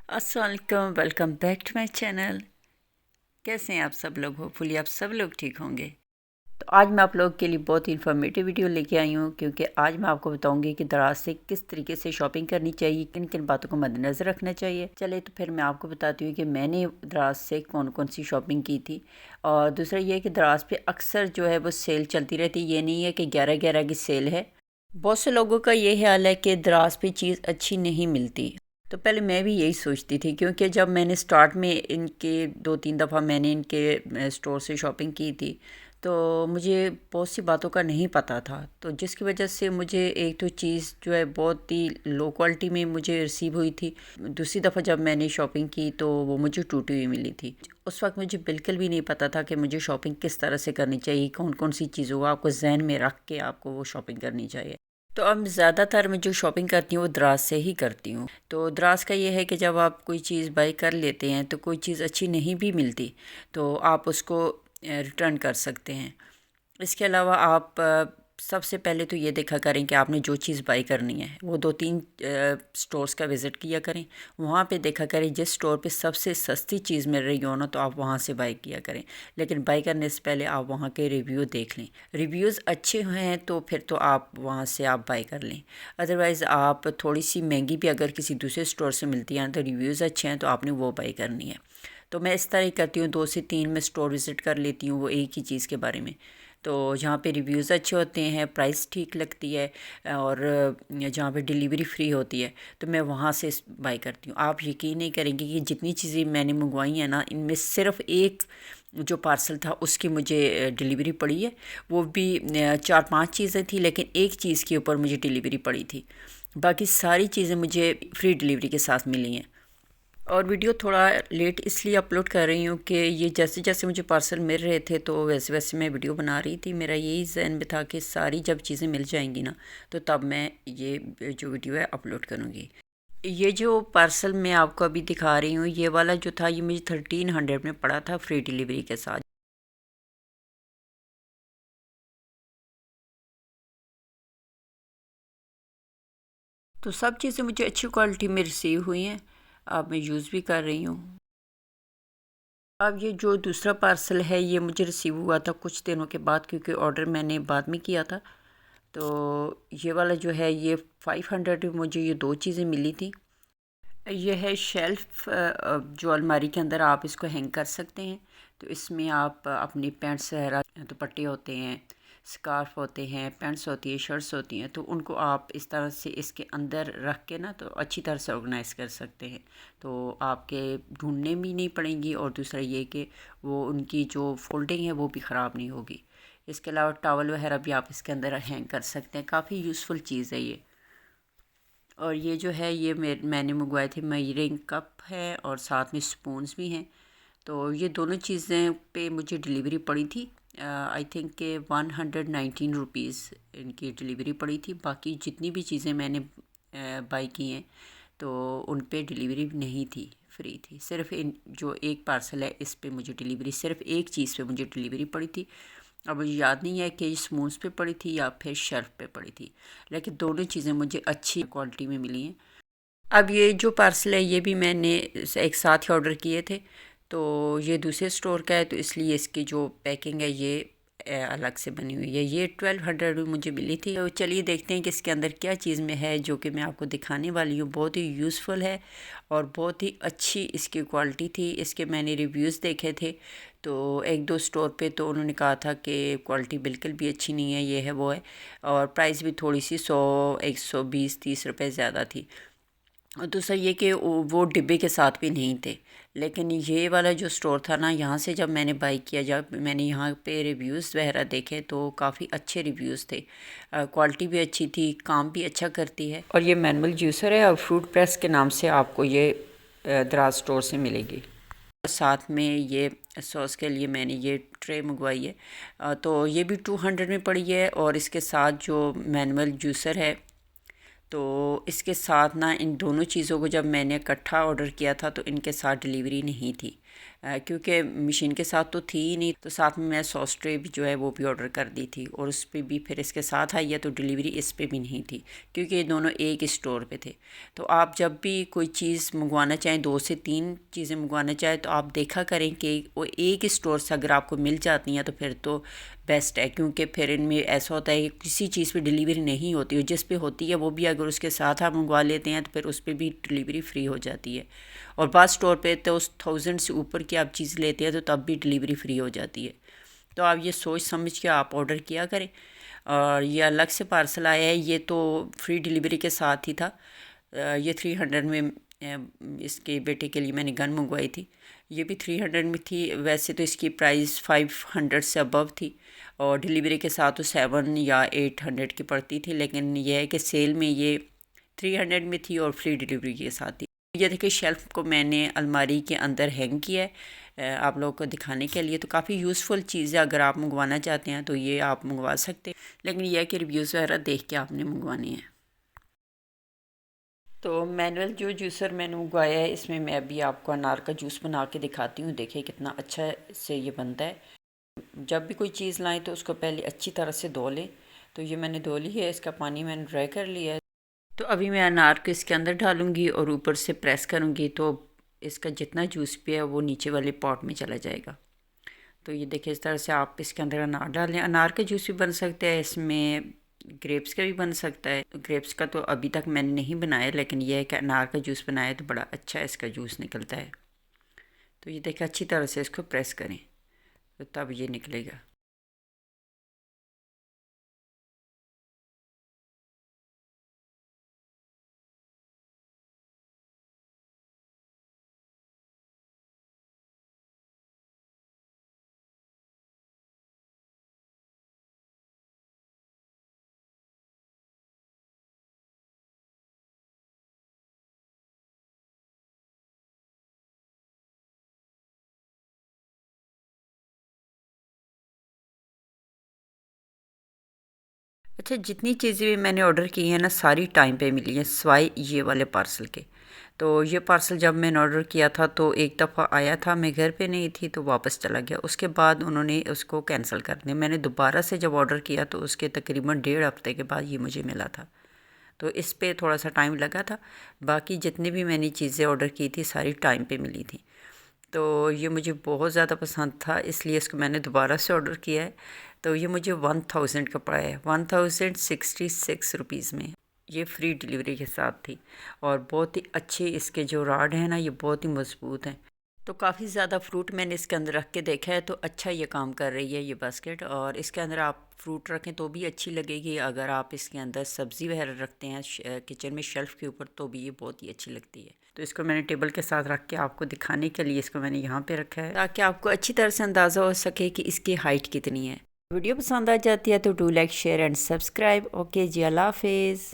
अस्सलाम वालेकुम, welcome back to my channel. कैसे हैं आप सब लोग? होपफुली आप सब लोग ठीक होंगे। तो आज मैं आप लोगों के लिए बहुत ही इन्फॉर्मेटिव वीडियो लेके आई हूँ, क्योंकि आज मैं आपको बताऊंगी कि दराज से किस तरीके से शॉपिंग करनी चाहिए, किन किन बातों को मद्देनज़र रखना चाहिए। चले तो फिर मैं आपको बताती हूँ कि मैंने दराज से कौन कौन सी शॉपिंग की थी। और दूसरा ये है कि दराज पे अक्सर जो है वो सेल चलती रहती है। ये नहीं है कि 11/11 की सेल है। बहुत से लोगों का ये ख्याल है कि दराज पे चीज़ अच्छी नहीं मिलती। तो पहले मैं भी यही सोचती थी, क्योंकि जब मैंने स्टार्ट में इनके 2-3 दफ़ा मैंने इनके स्टोर से शॉपिंग की थी, तो मुझे बहुत सी बातों का नहीं पता था। तो जिसकी वजह से मुझे एक तो चीज़ जो है बहुत ही लो क्वालिटी में मुझे रिसीव हुई थी। दूसरी दफ़ा जब मैंने शॉपिंग की तो वो मुझे टूटी हुई मिली थी। उस वक्त मुझे बिल्कुल भी नहीं पता था कि मुझे शॉपिंग किस तरह से करनी चाहिए, कौन कौन सी चीज़ों को आपको जहन में रख के आपको वो शॉपिंग करनी चाहिए। तो अब ज़्यादातर मैं जो शॉपिंग करती हूँ वो दराज से ही करती हूँ। तो दराज का ये है कि जब आप कोई चीज़ बाई कर लेते हैं तो कोई चीज़ अच्छी नहीं भी मिलती तो आप उसको रिटर्न कर सकते हैं। इसके अलावा आप सबसे पहले तो ये देखा करें कि आपने जो चीज़ बाई करनी है वो 2-3 स्टोर्स का विज़िट किया करें। वहाँ पे देखा करें जिस स्टोर पे सबसे सस्ती चीज़ मिल रही हो ना, तो आप वहाँ से बाई किया करें। लेकिन बाई करने से पहले आप वहाँ के रिव्यू देख लें। रिव्यूज़ अच्छे हैं तो फिर तो आप वहाँ से आप बाई कर लें। अदरवाइज़ आप थोड़ी सी महंगी भी अगर किसी दूसरे स्टोर से मिलती है तो रिव्यूज़ अच्छे हैं तो आपने वो बाई करनी है। तो मैं इस तरह ही करती हूँ, 2 से 3 मैं स्टोर विज़िट कर लेती हूँ वो एक ही चीज़ के बारे में। तो जहाँ पे रिव्यूज़ अच्छे होते हैं, प्राइस ठीक लगती है और जहाँ पे डिलीवरी फ्री होती है तो मैं वहाँ से बाई करती हूँ। आप यकीन नहीं करेंगे कि जितनी चीज़ें मैंने मंगवाई हैं ना, इनमें सिर्फ़ एक जो पार्सल था उसकी मुझे डिलीवरी पड़ी है। वो भी 4-5 चीज़ें थी, लेकिन एक चीज़ के ऊपर मुझे डिलीवरी पड़ी थी। बाकी सारी चीज़ें मुझे फ्री डिलीवरी के साथ मिली हैं। और वीडियो थोड़ा लेट इसलिए अपलोड कर रही हूँ कि ये जैसे जैसे मुझे पार्सल मिल रहे थे तो वैसे वैसे मैं वीडियो बना रही थी। मेरा यही ज़हन में था कि सारी जब चीज़ें मिल जाएंगी ना, तो तब मैं ये जो वीडियो है अपलोड करूँगी। ये जो पार्सल मैं आपको अभी दिखा रही हूँ, ये वाला जो था ये मुझे 1300 में पड़ा था फ्री डिलीवरी के साथ। तो सब चीज़ें मुझे अच्छी क्वालिटी में रिसीव हुई हैं। अब मैं यूज़ भी कर रही हूँ। अब ये जो दूसरा पार्सल है ये मुझे रिसीव हुआ था कुछ दिनों के बाद, क्योंकि ऑर्डर मैंने बाद में किया था। तो ये वाला जो है ये 500 में मुझे ये दो चीज़ें मिली थी। ये है शेल्फ़, जो अलमारी के अंदर आप इसको हैंग कर सकते हैं। तो इसमें आप अपनी पैंट्स वगैरह, दुपट्टे होते हैं, स्कार्फ होते हैं, पैंट्स होती है, शर्ट्स होती हैं, तो उनको आप इस तरह से इसके अंदर रख के ना तो अच्छी तरह से ऑर्गेनाइज़ कर सकते हैं। तो आपके ढूंढने भी नहीं पड़ेंगी और दूसरा ये कि वो उनकी जो फोल्डिंग है वो भी ख़राब नहीं होगी। इसके अलावा टॉवल वगैरह भी आप इसके अंदर हैंग कर सकते हैं। काफ़ी यूज़फुल चीज़ है ये। और ये जो है ये मैंने मंगवाए थे मेजरिंग कप है और साथ में स्पून्स भी हैं। तो ये दोनों चीज़ें पे मुझे डिलीवरी पड़ी थी। आई थिंक के 119 रुपीज़ इनकी डिलीवरी पड़ी थी। बाकी जितनी भी चीज़ें मैंने बाई की हैं तो उन पे डिलीवरी नहीं थी, फ्री थी। सिर्फ इन जो एक पार्सल है इस पे मुझे डिलीवरी, सिर्फ एक चीज़ पे मुझे डिलीवरी पड़ी थी। अब मुझे याद नहीं है कि स्पून्स पे पड़ी थी या फिर शेल्फ पे पड़ी थी, लेकिन दोनों चीज़ें मुझे अच्छी क्वालिटी में मिली हैं। अब ये जो पार्सल है ये भी मैंने एक साथ ही ऑर्डर किए थे। तो ये दूसरे स्टोर का है तो इसलिए इसकी जो पैकिंग है ये अलग से बनी हुई है। ये 1200 में मुझे मिली थी। तो चलिए देखते हैं कि इसके अंदर क्या चीज़ में है, जो कि मैं आपको दिखाने वाली हूँ। बहुत ही यूज़फुल है और बहुत ही अच्छी इसकी क्वालिटी थी। इसके मैंने रिव्यूज़ देखे थे तो एक दो स्टोर पे तो उन्होंने कहा था कि क्वालिटी बिल्कुल भी अच्छी नहीं है, ये है वो है। और प्राइस भी थोड़ी सी 120-130 रुपये ज़्यादा थी। और दूसरा ये कि वो डिब्बे के साथ भी नहीं थे। लेकिन ये वाला जो स्टोर था ना, यहाँ से जब मैंने बाई किया, जब मैंने यहाँ पे रिव्यूज़ वगैरह देखे तो काफ़ी अच्छे रिव्यूज़ थे। क्वालिटी भी अच्छी थी, काम भी अच्छा करती है। और ये मैनुअल जूसर है और फ्रूट प्रेस के नाम से आपको ये दराज स्टोर से मिलेगी। साथ में ये सॉस के लिए मैंने ये ट्रे मंगवाई है। तो ये भी 200 में पड़ी है। और इसके साथ जो मैनुअल जूसर है तो इसके साथ ना इन दोनों चीज़ों को जब मैंने इकट्ठा ऑर्डर किया था तो इनके साथ डिलीवरी नहीं थी। क्योंकि मशीन के साथ तो थी ही नहीं, तो साथ में मैं सॉस ट्रे भी जो है वो भी ऑर्डर कर दी थी, और उस पर भी फिर इसके साथ आई है, तो डिलीवरी इस पर भी नहीं थी क्योंकि ये दोनों एक ही स्टोर पे थे। तो आप जब भी कोई चीज़ मंगवाना चाहें, 2 से 3 चीज़ें मंगवाना चाहें, तो आप देखा करें कि वो एक ही स्टोर से अगर आपको मिल जाती हैं तो फिर तो बेस्ट है, क्योंकि फिर इनमें ऐसा होता है कि किसी चीज़ पे डिलीवरी नहीं होती, और जिस पे होती है वो भी अगर उसके साथ आप मंगवा लेते हैं तो फिर उस पर भी डिलीवरी फ्री हो जाती है। और बाद स्टोर पे तो उस 1000 से ऊपर की आप चीज़ लेते हैं तो तब भी डिलीवरी फ्री हो जाती है। तो आप ये सोच समझ के आप ऑर्डर किया करें। और ये अलग से पार्सल आया है, ये तो फ्री डिलीवरी के साथ ही था। ये 300 में इसके बेटे के लिए मैंने गन मंगवाई थी, ये भी 300 में थी। वैसे तो इसकी प्राइस 500 से अबव थी, और डिलीवरी के साथ तो 7 या 800 की पड़ती थी, लेकिन यह है कि सेल में ये 300 में थी और फ्री डिलीवरी के साथ थी। ये देखिए, शेल्फ़ को मैंने अलमारी के अंदर हैंग किया है आप लोगों को दिखाने के लिए। तो काफ़ी यूज़फुल चीज़ है, अगर आप मंगवाना चाहते हैं तो ये आप मंगवा सकते हैं, लेकिन यह है कि रिव्यूज़ वगैरह देख के आपने मंगवानी है। तो मैनुअल जो जूसर मैंने मंगवाया है, इसमें मैं अभी आपको अनार का जूस बना के दिखाती हूँ। देखिए कितना अच्छा से ये बनता है। जब भी कोई चीज़ लाएं तो उसको पहले अच्छी तरह से धो लें। तो ये मैंने धो ली है, इसका पानी मैंने ड्राई कर लिया है। तो अभी मैं अनार को इसके अंदर डालूँगी और ऊपर से प्रेस करूँगी, तो इसका जितना जूस भी है वो नीचे वाले पॉट में चला जाएगा। तो ये देखिए, इस तरह से आप इसके अंदर अनार डालें। अनार का जूस भी बन सकता है, इसमें ग्रेप्स का भी बन सकता है। ग्रेप्स का तो अभी तक मैंने नहीं बनाया, लेकिन यह है कि अनार का जूस बनाया तो बड़ा अच्छा इसका जूस निकलता है। तो ये देखिए, अच्छी तरह से इसको प्रेस करें तो तब ये निकलेगा। अच्छा, जितनी चीज़ें भी मैंने ऑर्डर की हैं ना, सारी टाइम पे मिली हैं, सिवाय ये वाले पार्सल के। तो ये पार्सल जब मैंने ऑर्डर किया था तो एक दफ़ा आया था, मैं घर पे नहीं थी तो वापस चला गया। उसके बाद उन्होंने उसको कैंसिल कर दिया। मैंने दोबारा से जब ऑर्डर किया तो उसके तकरीबन 1.5 हफ्ते के बाद ये मुझे मिला था। तो इस पे थोड़ा सा टाइम लगा था। बाकी जितनी भी मैंने चीज़ें ऑर्डर की थी सारी टाइम पे मिली थी। तो ये मुझे बहुत ज़्यादा पसंद था, इसलिए इसको मैंने दोबारा से ऑर्डर किया है। तो ये मुझे 1000 का पड़ा है, 1066 रुपीज़ में। ये फ्री डिलीवरी के साथ थी, और बहुत ही अच्छे इसके जो राड हैं ना, ये बहुत ही मज़बूत हैं। तो काफ़ी ज़्यादा फ्रूट मैंने इसके अंदर रख के देखा है, तो अच्छा ये काम कर रही है ये बास्केट। और इसके अंदर आप फ्रूट रखें तो भी अच्छी लगेगी, अगर आप इसके अंदर सब्ज़ी वगैरह रखते हैं किचन में शेल्फ़ के ऊपर, तो भी ये बहुत ही अच्छी लगती है। तो इसको मैंने टेबल के साथ रख के आपको दिखाने के लिए इसको मैंने यहाँ पे रखा है, ताकि आपको अच्छी तरह से अंदाज़ा हो सके कि इसकी हाइट कितनी है। वीडियो पसंद आ जाती है तो do like, share and subscribe. Okay जी, अल्लाह हाफिज़।